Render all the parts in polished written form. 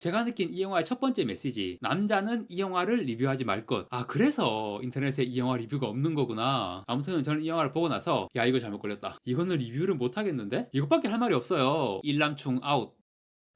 제가 느낀 이 영화의 첫 번째 메시지, 남자는 이 영화를 리뷰하지 말 것. 아, 그래서 인터넷에 이 영화 리뷰가 없는 거구나. 아무튼 저는 이 영화를 보고 나서 야, 이거 잘못 걸렸다, 이거는 리뷰를 못 하겠는데? 이것밖에 할 말이 없어요. 일람충 아웃.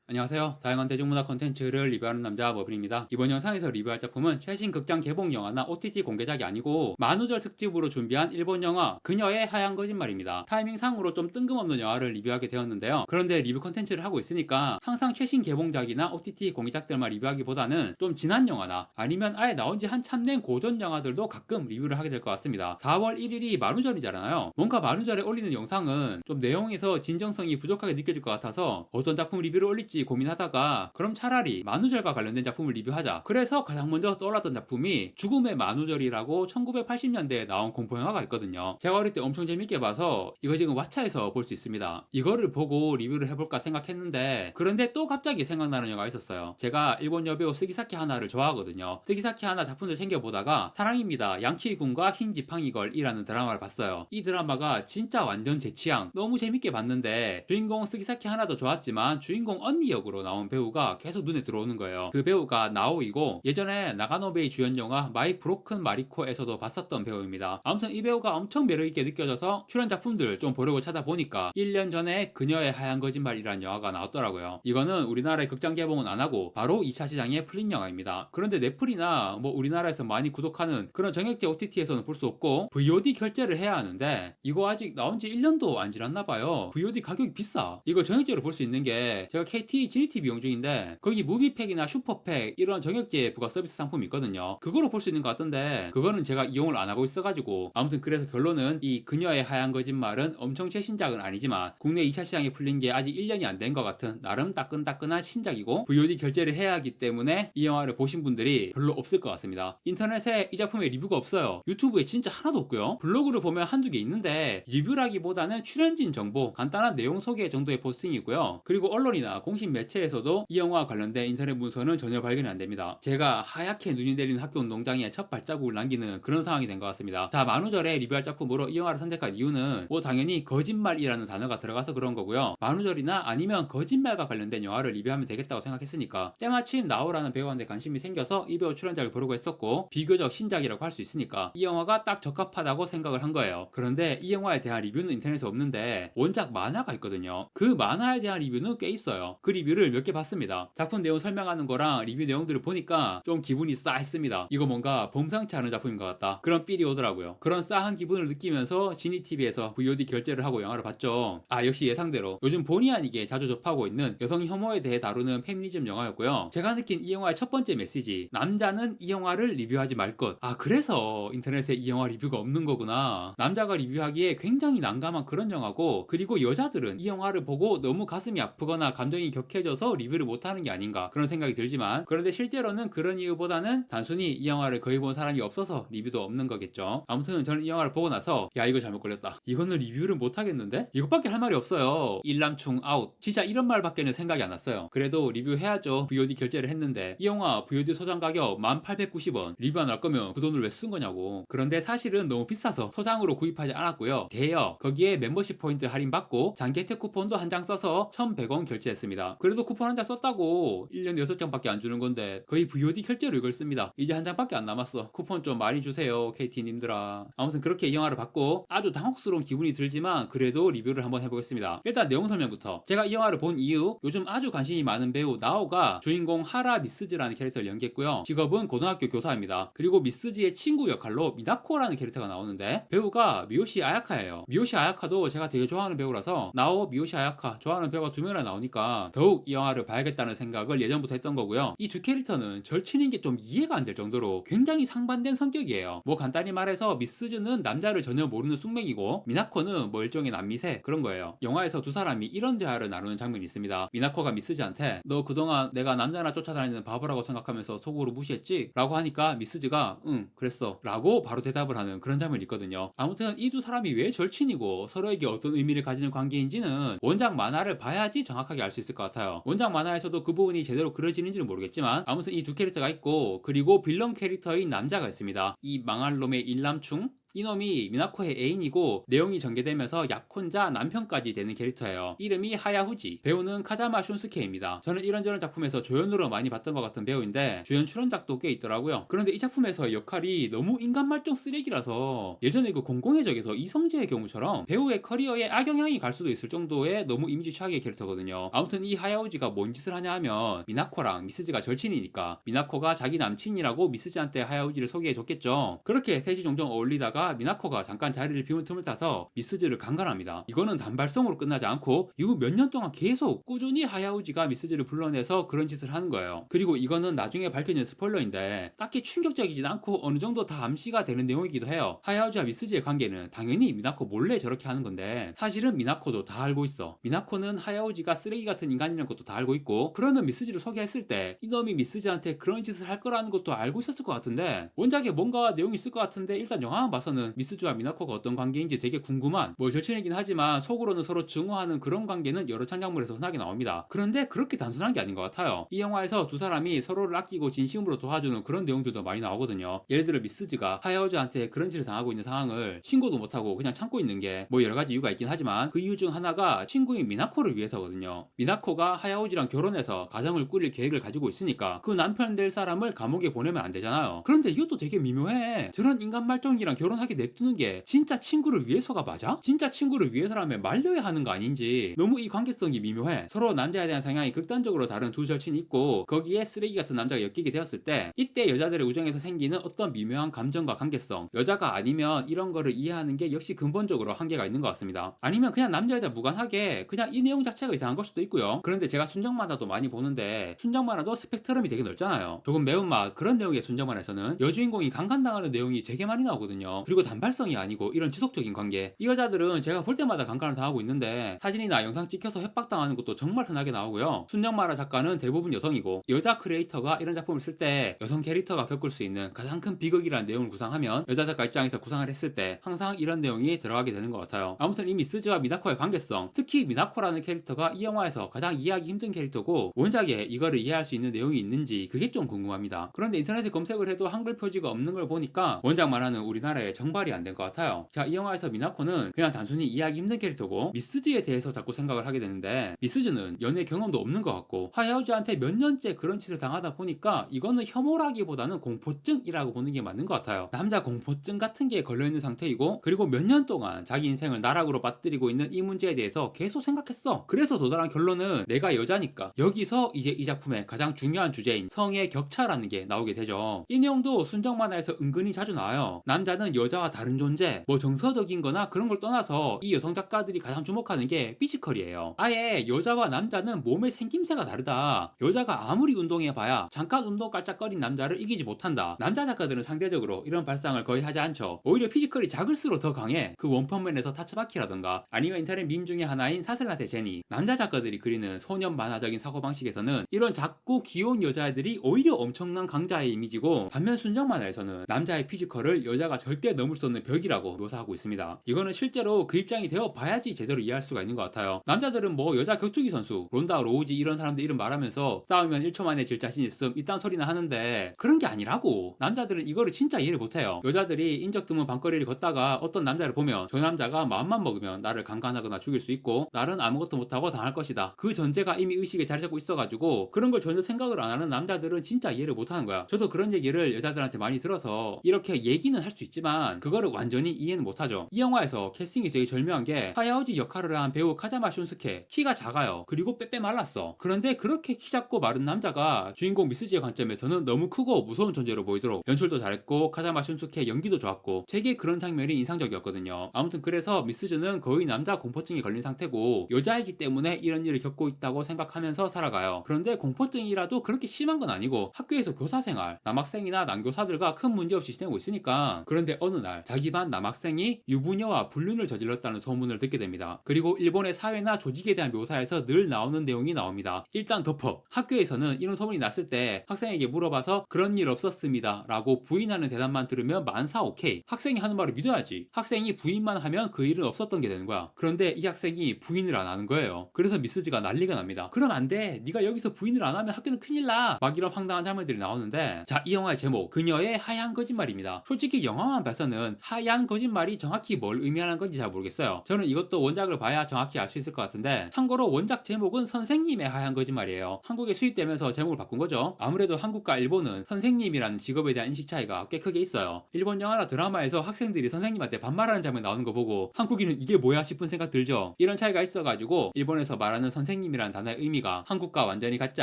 안녕하세요. 다양한 대중문화 콘텐츠를 리뷰하는 남자 머블입니다. 이번 영상에서 리뷰할 작품은 최신 극장 개봉 영화나 OTT 공개작이 아니고 만우절 특집으로 준비한 일본 영화 그녀의 하얀 거짓말입니다. 타이밍상으로 좀 뜬금없는 영화를 리뷰하게 되었는데요. 그런데 리뷰 콘텐츠를 하고 있으니까 항상 최신 개봉작이나 OTT 공개작들만 리뷰하기보다는 좀 지난 영화나 아니면 아예 나온 지 한참 된 고전 영화들도 가끔 리뷰를 하게 될 것 같습니다. 4월 1일이 만우절이잖아요. 뭔가 만우절에 올리는 영상은 좀 내용에서 진정성이 부족하게 느껴질 것 같아서 어떤 작품 리뷰를 올릴지 고민하다가 그럼 차라리 만우절과 관련된 작품을 리뷰하자. 그래서 가장 먼저 떠올랐던 작품이 죽음의 만우절이라고 1980년대에 나온 공포영화가 있거든요. 제가 어릴 때 엄청 재밌게 봐서 이거 지금 왓챠에서 볼 수 있습니다. 이거를 보고 리뷰를 해볼까 생각했는데 그런데 또 갑자기 생각나는 영화가 있었어요. 제가 일본 여배우 스기사키 하나를 좋아하거든요. 스기사키 하나 작품들 챙겨보다가 사랑입니다, 양키군과 흰 지팡이걸이라는 드라마를 봤어요. 이 드라마가 진짜 완전 제 취향, 너무 재밌게 봤는데 주인공 스기사키 하나도 좋았지만 주인공 언니 역으로 나온 배우가 계속 눈에 들어오는 거예요. 그 배우가 나오이고 예전에 나가노베이 주연 영화 마이 브로큰 마리코에서도 봤었던 배우입니다. 아무튼 이 배우가 엄청 매력있게 느껴져서 출연 작품들 좀 보려고 찾아보니까 1년 전에 그녀의 하얀 거짓말이라는 영화가 나왔더라고요. 이거는 우리나라에 극장 개봉은 안 하고 바로 2차 시장에 풀린 영화입니다. 그런데 넷플이나 뭐 우리나라에서 많이 구독하는 그런 정액제 OTT에서는 볼 수 없고 VOD 결제를 해야 하는데 이거 아직 나온 지 1년도 안 지났나 봐요. VOD 가격이 비싸. 이거 정액제로 볼 수 있는 게 제가 KT GT 비용 중인데 거기 무비팩이나 슈퍼팩 이런 정액제 부가 서비스 상품이 있거든요. 그거로 볼 수 있는 것 같던데 그거는 제가 이용을 안 하고 있어가지고 아무튼 그래서 결론은 이 그녀의 하얀 거짓말은 엄청 최신작은 아니지만 국내 2차 시장에 풀린 게 아직 1년이 안 된 것 같은 나름 따끈따끈한 신작이고 VOD 결제를 해야 하기 때문에 이 영화를 보신 분들이 별로 없을 것 같습니다. 인터넷에 이 작품의 리뷰가 없어요. 유튜브에 진짜 하나도 없고요. 블로그를 보면 한두 개 있는데 리뷰라기보다는 출연진 정보, 간단한 내용 소개 정도의 포스팅이고요. 그리고 언론이나 공식 매체에서도 이 영화와 관련된 인터넷 문서는 전혀 발견이 안 됩니다. 제가 하얗게 눈이 내리는 학교 운동장에 첫 발자국을 남기는 그런 상황이 된 것 같습니다. 자, 만우절에 리뷰할 작품으로 이 영화를 선택한 이유는 뭐 당연히 거짓말이라는 단어가 들어가서 그런 거고요. 만우절이나 아니면 거짓말과 관련된 영화를 리뷰하면 되겠다고 생각했으니까 때마침 나오라는 배우한테 관심이 생겨서 이 배우 출연작을 보려고 했었고 비교적 신작이라고 할 수 있으니까 이 영화가 딱 적합하다고 생각을 한 거예요. 그런데 이 영화에 대한 리뷰는 인터넷에 없는데 원작 만화가 있거든요. 그 만화에 대한 리뷰는 꽤 있어요. 그 리뷰를 몇 개 봤습니다. 작품 내용 설명하는 거랑 리뷰 내용들을 보니까 좀 기분이 싸했습니다. 이거 뭔가 범상치 않은 작품인 것 같다, 그런 필이 오더라고요. 그런 싸한 기분을 느끼면서 지니TV에서 VOD 결제를 하고 영화를 봤죠. 아, 역시 예상대로 요즘 본의 아니게 자주 접하고 있는 여성 혐오에 대해 다루는 페미니즘 영화였고요. 제가 느낀 이 영화의 첫 번째 메시지, 남자는 이 영화를 리뷰하지 말 것. 아, 그래서 인터넷에 이 영화 리뷰가 없는 거구나. 남자가 리뷰하기에 굉장히 난감한 그런 영화고, 그리고 여자들은 이 영화를 보고 너무 가슴이 아프거나 감정이 격해져서 리뷰를 못하는 게 아닌가 그런 생각이 들지만 그런데 실제로는 그런 이유보다는 단순히 이 영화를 거의 본 사람이 없어서 리뷰도 없는 거겠죠. 아무튼 저는 이 영화를 보고 나서 야, 이거 잘못 걸렸다, 이거는 리뷰를 못 하겠는데? 이것밖에 할 말이 없어요. 일람충 아웃. 진짜 이런 말밖에는 생각이 안 났어요. 그래도 리뷰해야죠. VOD 결제를 했는데 이 영화 VOD 소장 가격 1890원, 리뷰 안 할 거면 그 돈을 왜 쓴 거냐고. 그런데 사실은 너무 비싸서 소장으로 구입하지 않았고요. 대여, 거기에 멤버십 포인트 할인 받고 장기 혜택 쿠폰도 한 장 써서 1100원 결제했습니다. 그래도 쿠폰 한 장 썼다고 1년에 6장밖에 안 주는 건데 거의 VOD 결제로 이걸 씁니다. 이제 한 장밖에 안 남았어. 쿠폰 좀 많이 주세요, KT님들아. 아무튼 그렇게 이 영화를 봤고 아주 당혹스러운 기분이 들지만 그래도 리뷰를 한번 해보겠습니다. 일단 내용 설명부터. 제가 이 영화를 본 이유, 요즘 아주 관심이 많은 배우 나오가 주인공 하라 미스즈라는 캐릭터를 연기했고요. 직업은 고등학교 교사입니다. 그리고 미스즈의 친구 역할로 미나코라는 캐릭터가 나오는데 배우가 미요시 아야카예요. 미요시 아야카도 제가 되게 좋아하는 배우라서 나오, 미요시 아야카 좋아하는 배우가 두 명이나 나오니까 더욱 이 영화를 봐야겠다는 생각을 예전부터 했던 거고요. 이 두 캐릭터는 절친인 게 좀 이해가 안 될 정도로 굉장히 상반된 성격이에요. 뭐 간단히 말해서 미스즈는 남자를 전혀 모르는 숙맥이고 미나코는 뭐 일종의 남미새 그런 거예요. 영화에서 두 사람이 이런 대화를 나누는 장면이 있습니다. 미나코가 미스즈한테 너 그동안 내가 남자나 쫓아다니는 바보라고 생각하면서 속으로 무시했지? 라고 하니까 미스즈가 응 그랬어 라고 바로 대답을 하는 그런 장면이 있거든요. 아무튼 이 두 사람이 왜 절친이고 서로에게 어떤 의미를 가지는 관계인지는 원작 만화를 봐야지 정확하게 알 수 있을 것 같아요. 원작 만화에서도 그 부분이 제대로 그려지는지는 모르겠지만 아무튼 이 두 캐릭터가 있고 그리고 빌런 캐릭터인 남자가 있습니다. 이 망할 놈의 일남충? 이놈이 미나코의 애인이고 내용이 전개되면서 약혼자 남편까지 되는 캐릭터예요. 이름이 하야후지, 배우는 카자마 슌스케입니다. 저는 이런저런 작품에서 조연으로 많이 봤던 것 같은 배우인데 주연 출연작도 꽤 있더라고요. 그런데 이 작품에서 역할이 너무 인간말종 쓰레기라서 예전에 그 공공의 적에서 이성재의 경우처럼 배우의 커리어에 악영향이 갈 수도 있을 정도의 너무 이미지 최악의 캐릭터거든요. 아무튼 이 하야우지가 뭔 짓을 하냐 하면 미나코랑 미스즈가 절친이니까 미나코가 자기 남친이라고 미스즈한테 하야우지를 소개해줬겠죠. 그렇게 셋이 종종 어울리다가 미나코가 잠깐 자리를 비운 틈을 타서 미스즈를 강간합니다. 이거는 단발성으로 끝나지 않고 이후 몇 년 동안 계속 꾸준히 하야우지가 미스즈를 불러내서 그런 짓을 하는 거예요. 그리고 이거는 나중에 밝혀진 스포일러인데 딱히 충격적이진 않고 어느 정도 다 암시가 되는 내용이기도 해요. 하야우지와 미스즈의 관계는 당연히 미나코 몰래 저렇게 하는 건데 사실은 미나코도 다 알고 있어. 미나코는 하야우지가 쓰레기 같은 인간이라는 것도 다 알고 있고, 그러면 미스즈를 소개했을 때 이놈이 미스즈한테 그런 짓을 할 거라는 것도 알고 있었을 것 같은데 원작에 뭔가 내용이 있을 것 같은데 일단 영화만 봐서는 미스즈와 미나코가 어떤 관계인지 되게 궁금한, 뭐 절친이긴 하지만 속으로는 서로 증오하는 그런 관계는 여러 창작물에서 흔하게 나옵니다. 그런데 그렇게 단순한 게 아닌 것 같아요. 이 영화에서 두 사람이 서로를 아끼고 진심으로 도와주는 그런 내용들도 많이 나오거든요. 예를 들어 미스즈가 하야우지한테 그런 짓을 당하고 있는 상황을 신고도 못하고 그냥 참고 있는 게 뭐 여러 가지 이유가 있긴 하지만 그 이유 중 하나가 친구인 미나코를 위해서거든요. 미나코가 하야우지랑 결혼해서 가정을 꾸릴 계획을 가지고 있으니까 그 남편 될 사람을 감옥에 보내면 안 되잖아요. 그런데 이것도 되게 미묘해. 저런 인간 말종이랑 결혼하게 냅두는 게 진짜 친구를 위해서가 맞아? 진짜 친구를 위해서라면 말려야 하는 거 아닌지 너무 이 관계성이 미묘해. 서로 남자에 대한 성향이 극단적으로 다른 두 절친이 있고 거기에 쓰레기 같은 남자가 엮이게 되었을 때 이때 여자들의 우정에서 생기는 어떤 미묘한 감정과 관계성, 여자가 아니면 이런 거를 이해하는 게 역시 근본적으로 한계가 있는 것 같습니다. 아니면 그냥 남자 여자 무관하게 그냥 이 내용 자체가 이상한 걸 수도 있고요. 그런데 제가 순정 만화도 많이 보는데 순정 만화도 스펙트럼이 되게 넓잖아요. 조금 매운맛 그런 내용의 순정 만화에서는 여주인공이 강간당하는 내용이 되게 많이 나오거든요. 그리고 단발성이 아니고 이런 지속적인 관계, 이 여자들은 제가 볼 때마다 강간을 당하고 있는데 사진이나 영상 찍혀서 협박당하는 것도 정말 흔하게 나오고요. 순정 만화 작가는 대부분 여성이고 여자 크리에이터가 이런 작품을 쓸 때 여성 캐릭터가 겪을 수 있는 가장 큰 비극이라는 내용을 구상하면 여자 작가 입장에서 구상을 했을 때 항상 이런 내용이 들어가게 되는 것 같아요. 아무튼 이 미스즈와 미나코의 관계성, 특히 미나코라는 캐릭터가 이 영화에서 가장 이해하기 힘든 캐릭터고 원작에 이거를 이해할 수 있는 내용이 있는지 그게 좀 궁금합니다. 그런데 인터넷에 검색을 해도 한글 표지가 없는 걸 보니까 원작 만화는 우리나라에 정발이 안 된 것 같아요. 자, 이 영화에서 미나코는 그냥 단순히 이해하기 힘든 캐릭터고 미스즈에 대해서 자꾸 생각을 하게 되는데 미스즈는 연애 경험도 없는 것 같고 하야우지한테 몇 년째 그런 짓을 당하다 보니까 이거는 혐오라기보다는 공포증이라고 보는 게 맞는 것 같아요. 남자 공포증 같은 게 걸려있는 상태이고 그리고 몇 년 동안 자기 인생을 나락으로 빠뜨리고 있는 이 문제에 대해서 계속 생각했어. 그래서 도달한 결론은 내가 여자니까 여기서 이제 이 작품의 가장 중요한 주제인 성의 격차라는 게 나오게 되죠. 이 내용도 순정 만화에서 은근히 자주 나와요. 남자는 여자와 다른 존재, 뭐 정서적인 거나 그런 걸 떠나서 이 여성 작가들이 가장 주목하는 게 피지컬이에요. 아예 여자와 남자는 몸의 생김새가 다르다. 여자가 아무리 운동해봐야 잠깐 운동 깔짝거린 남자를 이기지 못한다. 남자 작가들은 상대적으로 이런 발상을 거의 하지 않죠. 오히려 피지컬이 작을수록 더 강해. 그 원펀맨에서 타츠바키라던가 아니면 인터넷 밈 중에 하나인 사슬라테 제니, 남자 작가들이 그리는 소년 만화적인 사고방식에서는 이런 작고 귀여운 여자애들이 오히려 엄청난 강자의 이미지고, 반면 순정 만화에서는 남자의 피지컬을 여자가 절대 넘을 수 없는 벽이라고 묘사하고 있습니다. 이거는 실제로 그 입장이 되어 봐야지 제대로 이해할 수가 있는 것 같아요. 남자들은 뭐 여자 격투기 선수 론다 로우지 이런 사람들 이름 말하면서 싸우면 1초 만에 질 자신 있음 이딴 소리나 하는데 그런 게 아니라고. 남자들은 이거를 진짜 이해를 못해요. 여자들이 인적 드문 밤거리를 걷다가 어떤 남자를 보면 저 남자가 마음만 먹으면 나를 강간하거나 죽일 수 있고 나는 아무것도 못하고 당할 것이다, 그 전제가 이미 의식에 자리 잡고 있어가지고 그런 걸 전혀 생각을 안 하는 남자들은 진짜 이해를 못하는 거야. 저도 그런 얘기를 여자들한테 많이 들어서 이렇게 얘기는 할 수 있지만 그거를 완전히 이해는 못하죠. 이 영화에서 캐스팅이 되게 절묘한 게 하야오지 역할을 한 배우 카자마 슌스케, 키가 작아요. 그리고 빼빼 말랐어. 그런데 그렇게 키 작고 마른 남자가 주인공 미스지의 관점에서는 너무 크고 무서운 존재로 보이도록 연출도 잘했고 카자마 슌스케 연기도 좋았고 되게 그런 장면이 인상적이었거든요. 아무튼 그래서 미스즈는 거의 남자 공포증이 걸린 상태고 여자이기 때문에 이런 일을 겪고 있다고 생각하면서 살아가요. 그런데 공포증이라도 그렇게 심한 건 아니고 학교에서 교사생활, 남학생이나 남교사들과 큰 문제 없이 지내고 있으니까. 그런데 어느 날 자기 반 남학생이 유부녀와 불륜을 저질렀다는 소문을 듣게 됩니다. 그리고 일본의 사회나 조직에 대한 묘사에서 늘 나오는 내용이 나옵니다. 일단 덮어. 학교에서는 이런 소문이 났을 때 학생에게 물어봐서 그런 일 없었습니다 라고 부인하는 대답만 들으면 만사 오케이. 학생이 하는 말을 믿어야지. 학생이 부인만 하면 그 일은 없었던 게 되는 거야. 그런데 이 학생이 부인을 안 하는 거예요. 그래서 미스즈가 난리가 납니다. 그럼 안 돼. 네가 여기서 부인을 안 하면 학교는 큰일 나. 막 이런 황당한 장면들이 나오는데, 자, 이 영화의 제목 그녀의 하얀 거짓말입니다. 솔직히 영화만 봐서는 원작에서는 하얀 거짓말이 정확히 뭘 의미하는 건지 잘 모르겠어요. 저는 이것도 원작을 봐야 정확히 알 수 있을 것 같은데, 참고로 원작 제목은 선생님의 하얀 거짓말이에요. 한국에 수입되면서 제목을 바꾼 거죠. 아무래도 한국과 일본은 선생님이라는 직업에 대한 인식 차이가 꽤 크게 있어요. 일본 영화나 드라마에서 학생들이 선생님한테 반말하는 장면 나오는 거 보고 한국인은 이게 뭐야 싶은 생각 들죠. 이런 차이가 있어가지고 일본에서 말하는 선생님이라는 단어의 의미가 한국과 완전히 같지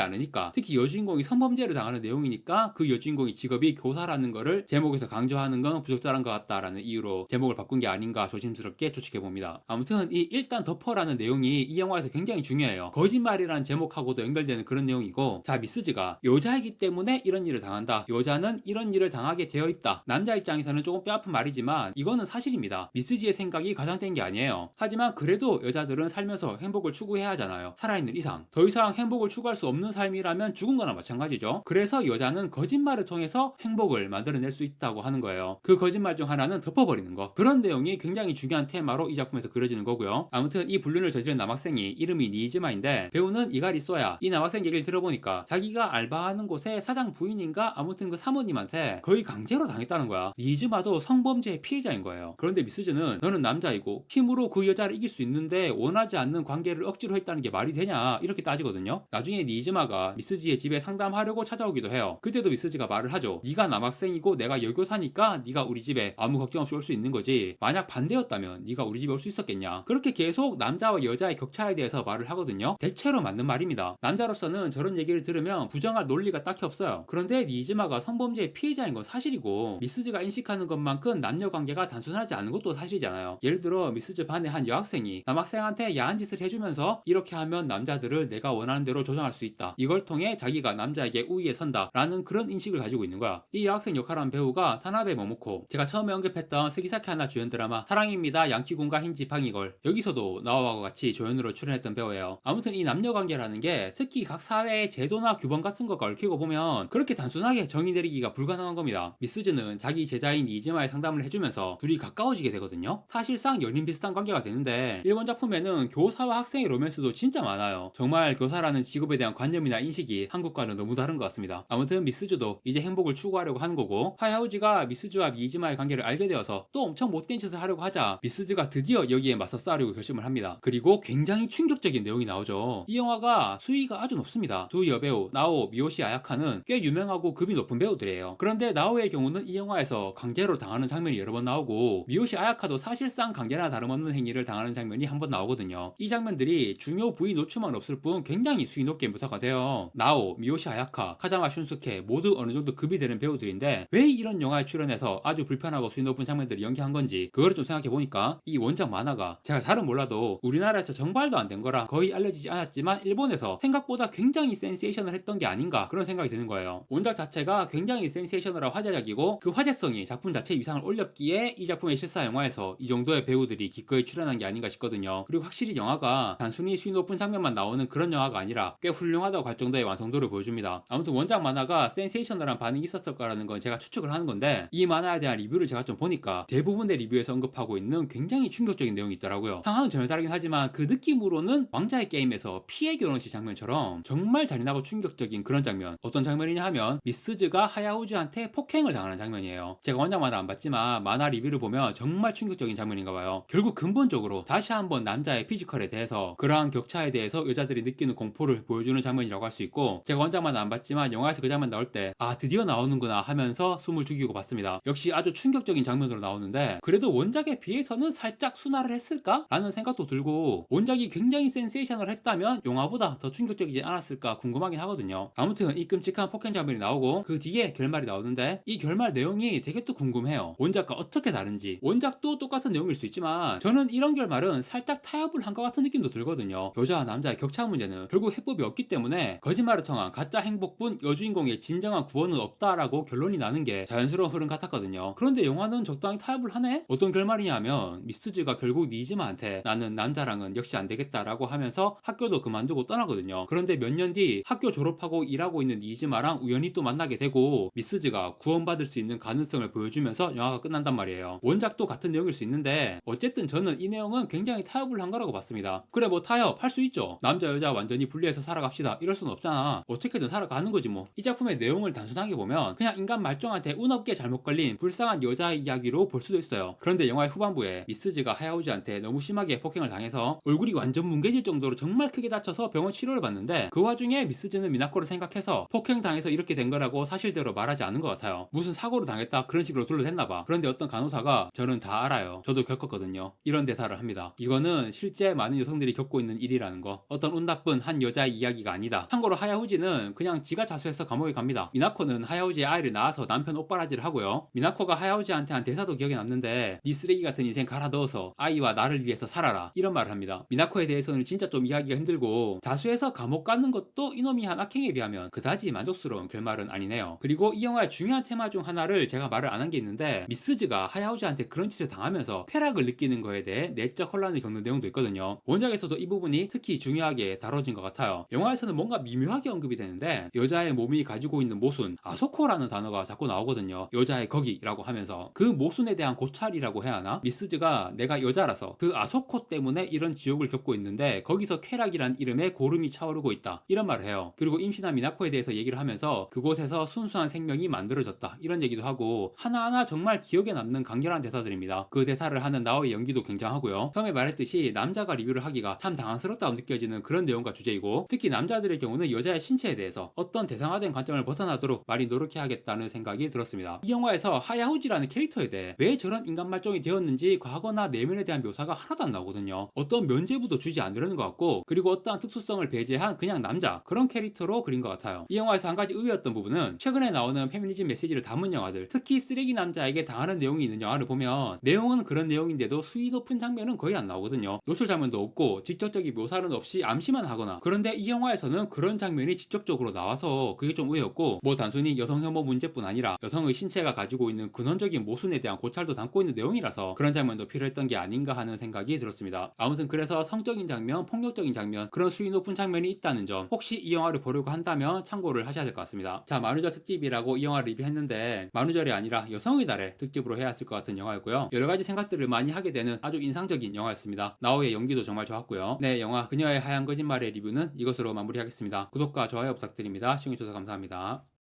않으니까, 특히 여주인공이 성범죄를 당하는 내용이니까 그 여주인공의 직업이 교사라는 거를 제목에서 강조하는 건 부적절한 것 같다라는 이유로 제목을 바꾼 게 아닌가 조심스럽게 추측해봅니다. 아무튼 이 일단 덮어라는 내용이 이 영화에서 굉장히 중요해요. 거짓말이라는 제목하고도 연결되는 그런 내용이고, 자, 미스즈가 여자이기 때문에 이런 일을 당한다, 여자는 이런 일을 당하게 되어 있다. 남자 입장에서는 조금 뼈아픈 말이지만 이거는 사실입니다. 미스즈의 생각이 가장된 게 아니에요. 하지만 그래도 여자들은 살면서 행복을 추구해야 하잖아요. 살아있는 이상. 더 이상 행복을 추구할 수 없는 삶이라면 죽은 거나 마찬가지죠. 그래서 여자는 거짓말을 통해서 행복을 만들어낼 수 있다고 하는 거예요. 그 거짓말 중 하나는 덮어버리는 거. 그런 내용이 굉장히 중요한 테마로 이 작품에서 그려지는 거고요. 아무튼 이 불륜을 저지른 남학생이 이름이 니이즈마인데, 배우는 이가리 쏘야. 이 남학생 얘기를 들어보니까 자기가 알바하는 곳에 사장 부인인가 아무튼 그 사모님한테 거의 강제로 당했다는 거야. 니이즈마도 성범죄의 피해자인 거예요. 그런데 미스즈는 너는 남자이고 힘으로 그 여자를 이길 수 있는데 원하지 않는 관계를 억지로 했다는 게 말이 되냐, 이렇게 따지거든요. 나중에 니이즈마가 미스즈의 집에 상담하려고 찾아오기도 해요. 그때도 미스즈가 말을 하죠. 네가 남학생이고 내가 여교사니까 네가 우리 집에 아무 걱정 없이 올 수 있는 거지, 만약 반대였다면 네가 우리 집에 올 수 있었겠냐. 그렇게 계속 남자와 여자의 격차에 대해서 말을 하거든요. 대체로 맞는 말입니다. 남자로서는 저런 얘기를 들으면 부정할 논리가 딱히 없어요. 그런데 니이즈마가 성범죄의 피해자인 건 사실이고, 미스즈가 인식하는 것만큼 남녀 관계가 단순하지 않은 것도 사실이잖아요. 예를 들어 미스즈 반의 한 여학생이 남학생한테 야한 짓을 해주면서 이렇게 하면 남자들을 내가 원하는 대로 조정할 수 있다, 이걸 통해 자기가 남자에게 우위에 선다 라는 그런 인식을 가지고 있는 거야. 이 여학생 역할을 한 배우가 타나베 모모코, 제가 처음에 언급했던 스기사키 하나 주연 드라마 사랑입니다 양키군과 흰 지팡이걸, 여기서도 나와와 같이 조연으로 출연했던 배우예요. 아무튼 이 남녀 관계라는 게 특히 각 사회의 제도나 규범 같은 거가 얽히고 보면 그렇게 단순하게 정의 내리기가 불가능한 겁니다. 미스즈는 자기 제자인 이즈마의 상담을 해주면서 둘이 가까워지게 되거든요. 사실상 연인 비슷한 관계가 되는데, 일본 작품에는 교사와 학생의 로맨스도 진짜 많아요. 정말 교사라는 직업에 대한 관념이나 인식이 한국과는 너무 다른 것 같습니다. 아무튼 미스즈도 이제 행복을 추구하려고 하는 거고, 하야우지가 미스즈와 미즈마의 관계를 알게 되어서 또 엄청 못된 짓을 하려고 하자 미스즈가 드디어 여기에 맞서 싸우려고 결심을 합니다. 그리고 굉장히 충격적인 내용이 나오죠. 이 영화가 수위가 아주 높습니다. 두 여배우 나오, 미요시 아야카는 꽤 유명하고 급이 높은 배우들이에요. 그런데 나오의 경우는 이 영화에서 강제로 당하는 장면이 여러 번 나오고, 미요시 아야카도 사실상 강제나 다름없는 행위를 당하는 장면이 한 번 나오거든요. 이 장면들이 중요 부위 노출만 없을 뿐 굉장히 수위 높게 묘사가 돼요. 나오, 미요시 아야카, 카자마 슌스케 모두 어느 정도 급이 되는 배우들인데 왜 이런 영화에 출연해서 아주 불편하고 수위 높은 장면들을 연기한 건지, 그거를 좀 생각해보니까 이 원작 만화가 제가 잘은 몰라도 우리나라에서 정발도 안 된 거라 거의 알려지지 않았지만 일본에서 생각보다 굉장히 센세이션을 했던 게 아닌가 그런 생각이 드는 거예요. 원작 자체가 굉장히 센세이셔널하고 화제작이고 그 화제성이 작품 자체의 위상을 올렸기에 이 작품의 실사 영화에서 이 정도의 배우들이 기꺼이 출연한 게 아닌가 싶거든요. 그리고 확실히 영화가 단순히 수위 높은 장면만 나오는 그런 영화가 아니라 꽤 훌륭하다고 할 정도의 완성도를 보여줍니다. 아무튼 원작 만화가 센세이셔널한 반응이 있었을 거라는 건 제가 추측을 하는 건데, 이 만화에 대한 리뷰를 제가 좀 보니까 대부분의 리뷰에서 언급하고 있는 굉장히 충격적인 내용이 있더라고요. 상황은 전혀 다르긴 하지만 그 느낌으로는 왕자의 게임에서 피해 결혼식 장면처럼 정말 잔인하고 충격적인 그런 장면. 어떤 장면이냐 하면 미스즈가 하야우즈한테 폭행을 당하는 장면이에요. 제가 원작 만화 안 봤지만 만화 리뷰를 보면 정말 충격적인 장면인가 봐요. 결국 근본적으로 다시 한번 남자의 피지컬에 대해서, 그러한 격차에 대해서 여자들이 느끼는 공포를 보여주는 장면이라고 할 수 있고, 제가 원작 만화 안 봤지만 영화에서 그 장면 나올 때 아 드디어 나오는구나 하면서 숨을 죽이고 봤습니다. 역시 아주 충격적인 장면으로 나오는데, 그래도 원작에 비해서는 살짝 순화를 했을까? 라는 생각도 들고, 원작이 굉장히 센세이션을 했다면 영화보다 더 충격적이지 않았을까 궁금하긴 하거든요. 아무튼 이 끔찍한 폭행 장면이 나오고 그 뒤에 결말이 나오는데, 이 결말 내용이 되게 또 궁금해요. 원작과 어떻게 다른지. 원작도 똑같은 내용일 수 있지만 저는 이런 결말은 살짝 타협을 한 것 같은 느낌도 들거든요. 여자와 남자의 격차 문제는 결국 해법이 없기 때문에 거짓말을 통한 가짜 행복뿐 여주인공의 진정한 구원은 없다라고 결론이 나는 게 자연스러운 흐름 같았거든요. 그런데 영화는 적당히 타협을 하네? 어떤 결말이냐 하면 미스즈가 결국 니즈마한테 나는 남자랑은 역시 안 되겠다라고 하면서 학교도 그만두고 떠나거든요. 그런데 몇 년 뒤 학교 졸업하고 일하고 있는 니즈마랑 우연히 또 만나게 되고 미스즈가 구원받을 수 있는 가능성을 보여주면서 영화가 끝난단 말이에요. 원작도 같은 내용일 수 있는데 어쨌든 저는 이 내용은 굉장히 타협을 한 거라고 봤습니다. 그래 뭐 타협 할 수 있죠. 남자 여자 완전히 분리해서 살아갑시다 이럴 수는 없잖아. 어떻게든 살아가는 거지 뭐. 이 작품의 내용을 단순하게 보면 그냥 인간 말종한테 운 없게 잘못 걸린 불쌍한 여자의 이야기로 볼 수도 있어요. 그런데 영화의 후반부에 미스즈가 하야오지한테 너무 심하게 폭행을 당해서 얼굴이 완전 뭉개질 정도로 정말 크게 다쳐서 병원 치료를 받는데 그 와중에 미스즈는 미나코를 생각해서 폭행당해서 이렇게 된 거라고 사실대로 말하지 않은 것 같아요. 무슨 사고로 당했다 그런 식으로 둘러댔나봐. 그런데 어떤 간호사가 저는 다 알아요. 저도 겪었거든요. 이런 대사를 합니다. 이거는 실제 많은 여성들이 겪고 있는 일이라는 거. 어떤 운 나쁜 한 여자의 이야기가 아니다. 참고로 하야오지는 그냥 지가 자수해서 감옥에 갑니다. 미나코는 하야오지의 아이를 낳아서 남편 옥바라지를 하고요. 미나코가 하야오지한테 한 대사도 기억에 남는데 네 쓰레기 같은 인생 갈아 넣어서 아이와 나를 위해서 살아라 이런 말을 합니다. 미나코에 대해서는 진짜 좀 이해하기가 힘들고 자수해서 감옥 가는 것도 이놈이 한 악행에 비하면 그다지 만족스러운 결말은 아니네요. 그리고 이 영화의 중요한 테마 중 하나를 제가 말을 안 한 게 있는데 미스즈가 하야오지한테 그런 짓을 당하면서 쾌락을 느끼는 거에 대해 내적 혼란을 겪는 내용도 있거든요. 원작에서도 이 부분이 특히 중요하게 다뤄진 것 같아요. 영화에서는 뭔가 미묘하게 언급이 되는데 여자의 몸이 가지고 있는 모순, 아소코라는 단어가 자꾸 나오거든요. 여자의 거기라고 하면서 그 모순에 대한 고찰이라고 해야 하나? 미스즈가 내가 여자라서 그 아소코 때문에 이런 지옥을 겪고 있는데 거기서 쾌락이란 이름에 고름이 차오르고 있다 이런 말을 해요. 그리고 임신한 미나코에 대해서 얘기를 하면서 그곳에서 순수한 생명이 만들어졌다 이런 얘기도 하고 하나하나 정말 기억에 남는 강렬한 대사들입니다. 그 대사를 하는 나오의 연기도 굉장하고요. 처음에 말했듯이 남자가 리뷰를 하기가 참 당황스럽다고 느껴지는 그런 내용과 주제이고 특히 남자들의 경우는 여자의 신체에 대해서 어떤 대상화된 관점을 벗어나도록 많이 노력해야겠다는 생각이 들었습니다. 이 영화에서 하야오지라는 캐릭터에 대해 왜 저런 인간 말종이 되었는지 과거나 내면에 대한 묘사가 하나도 안 나오거든요. 어떤 면죄부도 주지 않으려는 것 같고 그리고 어떠한 특수성을 배제한 그냥 남자 그런 캐릭터로 그린 것 같아요. 이 영화에서 한 가지 의외였던 부분은 최근에 나오는 페미니즘 메시지를 담은 영화들 특히 쓰레기 남자에게 당하는 내용이 있는 영화를 보면 내용은 그런 내용인데도 수위 높은 장면은 거의 안 나오거든요. 노출 장면도 없고 직접적인 묘사는 없이 암시만 하거나 그런데 이 영화에서는 그런 장면이 직접적으로 나와서 그게 좀 의외였고 뭐 단순히 여성 혐오 문제뿐 아니라 여성의 신체가 가지고 있는 근원적인 모순에 대한 고찰도 담고 있는 내용이라서 그런 장면도 필요했던 게 아닌가 하는 생각이 들었습니다. 아무튼 그래서 성적인 장면, 폭력적인 장면 그런 수위 높은 장면이 있다는 점 혹시 이 영화를 보려고 한다면 참고를 하셔야 될 것 같습니다. 자, 만우절 특집이라고 이 영화 리뷰했는데 만우절이 아니라 여성의 달의 특집으로 해야 했을 것 같은 영화였고요. 여러가지 생각들을 많이 하게 되는 아주 인상적인 영화였습니다. 나오의 연기도 정말 좋았고요. 네, 영화 그녀의 하얀 거짓말의 리뷰는 이것으로 마무리하겠습니다. 구독과 좋아요 부탁드립니다. 시청해주셔서 감사합니다.